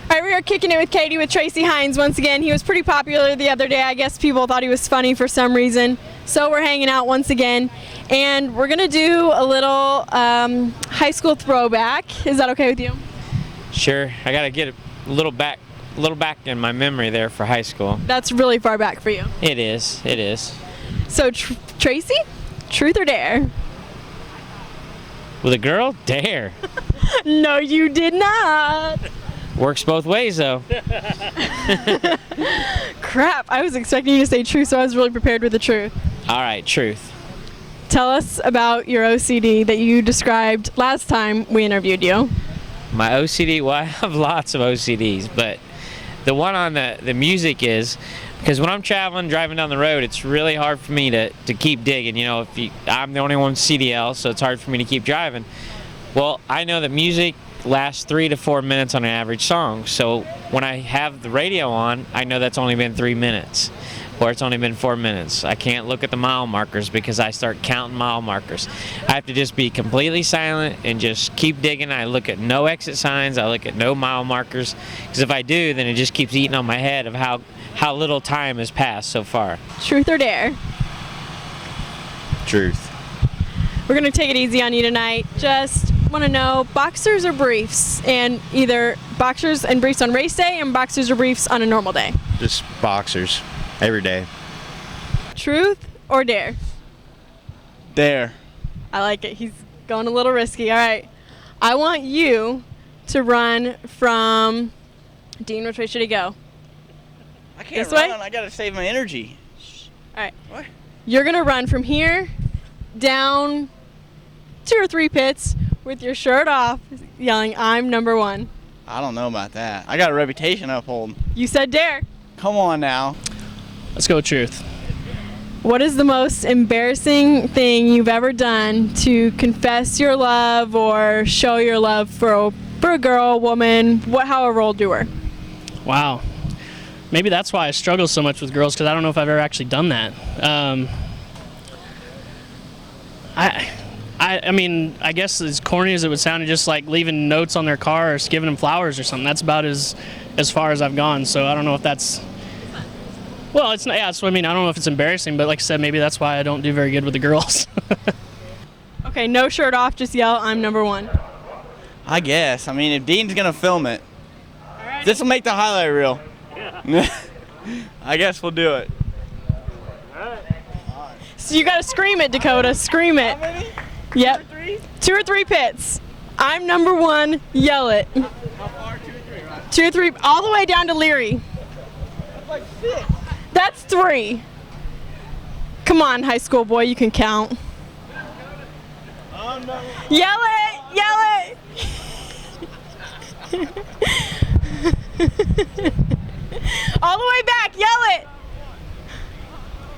All right, we are kicking it with Katie with Tracy Hines once again. He was pretty popular the other day. I guess people thought he was funny for some reason. So we're hanging out once again, and we're gonna do a little high school throwback. Is that okay with you? Sure. I gotta get a little back in my memory there for high school. That's really far back for you. It is. It is. So Tracy, truth or dare? With a girl? Dare. No, you did not. Works both ways though. Crap, I was expecting you to say truth, so I was really prepared with the truth. All right, truth. Tell us about your OCD that you described last time we interviewed you. My OCD, well, I have lots of OCDs, but the one on the music is because when I'm traveling, driving down the road, it's really hard for me to keep digging. You know, I'm the only one with CDL, so it's hard for me to keep driving. Well, I know that music lasts 3 to 4 minutes on an average song, so when I have the radio on, I know that's only been 3 minutes, or it's only been 4 minutes. I can't look at the mile markers because I start counting mile markers. I have to just be completely silent and just keep digging. I look at no exit signs, I look at no mile markers, because if I do, then it just keeps eating on my head of how little time has passed so far. Truth or dare? Truth. We're gonna take it easy on you tonight. Just want to know, boxers or briefs? And either boxers and briefs on race day and boxers or briefs on a normal day. Just boxers every day. Truth or dare? Dare. I like it. He's going a little risky. All right. I want you to run from Dean. Which way should he go? I can't This way? run. I gotta save my energy. All right. What? You're gonna run from here down 2 or 3 pits with your shirt off, yelling, "I'm number one." I don't know about that. I got a reputation to uphold. You said dare. Come on now. Let's go with truth. What is the most embarrassing thing you've ever done to confess your love or show your love for a girl, woman, however old you were? Wow. Maybe that's why I struggle so much with girls, because I don't know if I've ever actually done that. I mean, I guess as corny as it would sound, just like leaving notes on their car or giving them flowers or something. That's about as far as I've gone. So I don't know if that's. Well, it's not. Yeah, that's what I mean. I don't know if it's embarrassing, but like I said, maybe that's why I don't do very good with the girls. Okay, no shirt off, just yell, "I'm number one." I guess. I mean, if Dean's gonna film it, this will make the highlight reel. Yeah. I guess we'll do it. So you gotta scream it, Dakota. Scream it. How many? Yep. 2 or 3? 2 or 3 pits. I'm number one. Yell it. How far? 2 or 3, right? 2 or 3, all the way down to Leary. That's like 6. That's 3. Come on, high school boy, you can count. Yell it! Yell it! All the way back, yell it!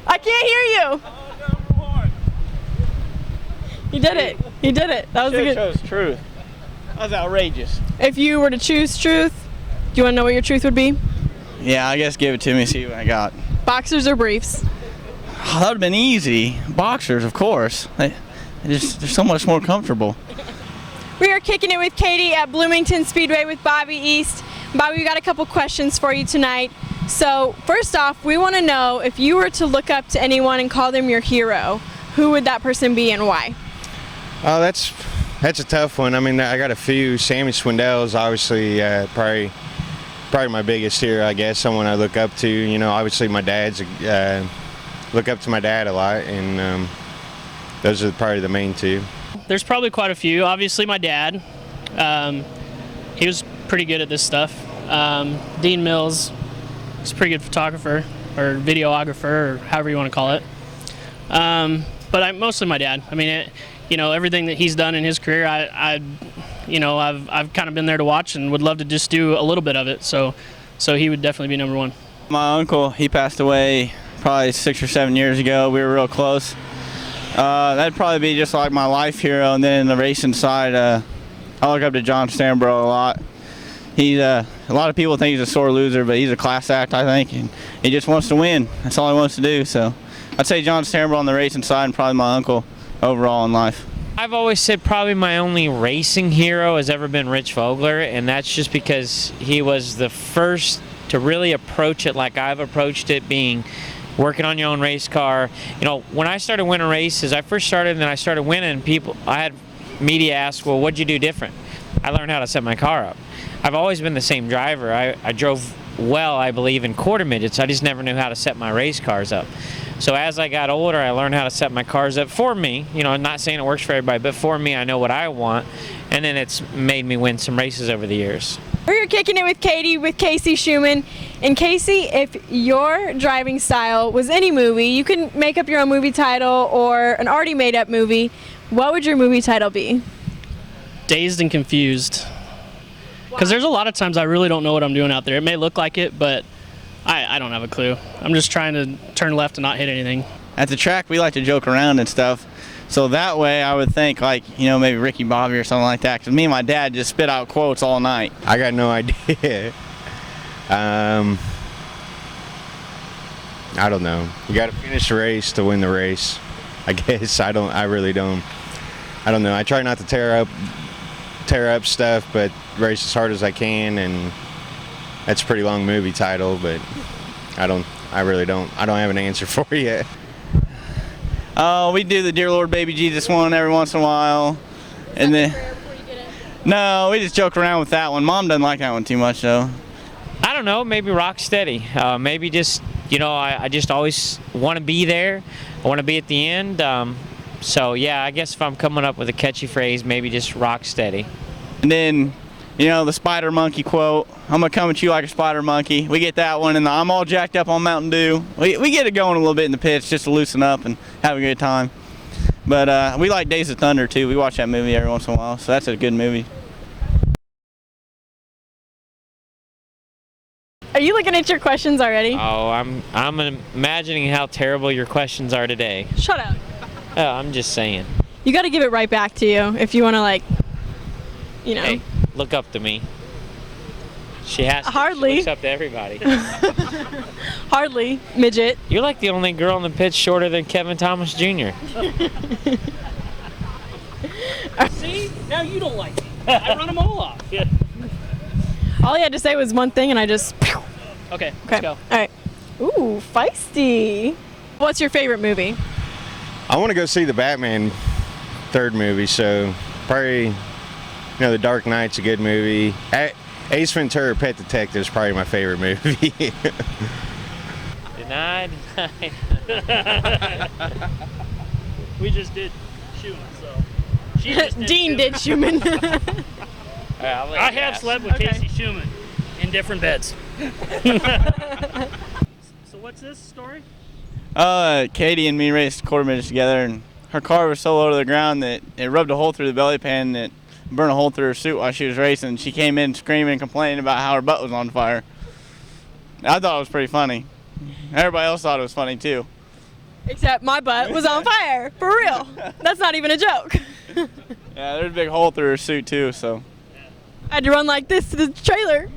I can't hear you. You did it. You did it. That was a good. Chose truth. That was outrageous. If you were to choose truth, do you want to know what your truth would be? Yeah, I guess give it to me, see what I got. Boxers or briefs? Oh, that would have been easy. Boxers, of course. They're so much more comfortable. We are kicking it with Katie at Bloomington Speedway with Bobby East. Bobby, we got a couple questions for you tonight. So first off, we want to know, if you were to look up to anyone and call them your hero, who would that person be and why? Oh, that's a tough one. I mean, I got a few. Sammy Swindell's obviously probably my biggest hero, I guess. Someone I look up to. You know, obviously my dad's look up to my dad a lot, and those are probably the main two. There's probably quite a few. Obviously, my dad. He was pretty good at this stuff. Dean Mills is a pretty good photographer or videographer, or however you want to call it. But mostly my dad. I mean, everything that he's done in his career, I've kind of been there to watch and would love to just do a little bit of it. So he would definitely be number one. My uncle, he passed away probably 6 or 7 years ago. We were real close. That'd probably be just like my life hero. And then in the racing side, I look up to John Stanbro a lot. He's a lot of people think he's a sore loser, but he's a class act, I think, and he just wants to win. That's all he wants to do. So I'd say John Stanbro on the racing side, and probably my uncle overall in life. I've always said probably my only racing hero has ever been Rich Vogler, and that's just because he was the first to really approach it like I've approached it, being working on your own race car. You know, when I started winning races, I first started and then I started winning, I had media ask, well, what'd you do different? I learned how to set my car up. I've always been the same driver. I drove well, I believe, in quarter midgets. I just never knew how to set my race cars up. So as I got older, I learned how to set my cars up for me. You know, I'm not saying it works for everybody, but for me, I know what I want. And then it's made me win some races over the years. We're here kicking it with Katie, with Casey Schuman. And Casey, if your driving style was any movie, you can make up your own movie title or an already made up movie. What would your movie title be? Dazed and confused. Because there's a lot of times I really don't know what I'm doing out there. It may look like it, but I don't have a clue. I'm just trying to turn left and not hit anything. At the track, we like to joke around and stuff. So that way, I would think, like, you know, maybe Ricky Bobby or something like that. Because me and my dad just spit out quotes all night. I got no idea. I don't know. You got to finish the race to win the race. I guess I really don't. I don't know. I try not to tear up stuff, but race as hard as I can, and that's a pretty long movie title, but I really don't have an answer for you. We do the Dear Lord Baby Jesus one every once in a while. And then no, we just joke around with that one. Mom doesn't like that one too much though. I don't know, maybe rock steady. Maybe just, you know, I just always want to be there. I want to be at the end. So yeah, I guess if I'm coming up with a catchy phrase, maybe just rock steady. And then, you know, the spider monkey quote, I'm gonna come at you like a spider monkey. We get that one, and I'm all jacked up on Mountain Dew. We get it going a little bit in the pits just to loosen up and have a good time. But we like Days of Thunder too. We watch that movie every once in a while, so that's a good movie. Are you looking at your questions already? Oh, I'm imagining how terrible your questions are today. Shut up. Oh, I'm just saying. You got to give it right back to you if you want to, like, you know. Hey, look up to me. She has to. Hardly. She looks up to everybody. Hardly, midget. You're like the only girl in the pit shorter than Kevin Thomas Jr. See? Now you don't like me. I run them all off. Yeah. All he had to say was one thing, and I just. Okay, Okay. let's go. All right. Ooh, feisty. What's your favorite movie? I want to go see the Batman third movie, so probably, you know, The Dark Knight's a good movie. Ace Ventura: Pet Detective is probably my favorite movie. Denied. We just did Schuman, so. She just Dean did Schuman. I have slept with Casey Schuman in different beds. So what's this story? Katie and me raced quarter midgets together, and her car was so low to the ground that it rubbed a hole through the belly pan and it burned a hole through her suit while she was racing. She came in screaming and complaining about how her butt was on fire. I thought it was pretty funny. Everybody else thought it was funny too. Except my butt was on fire, for real. That's not even a joke. Yeah, there's a big hole through her suit too, so. I had to run like this to the trailer.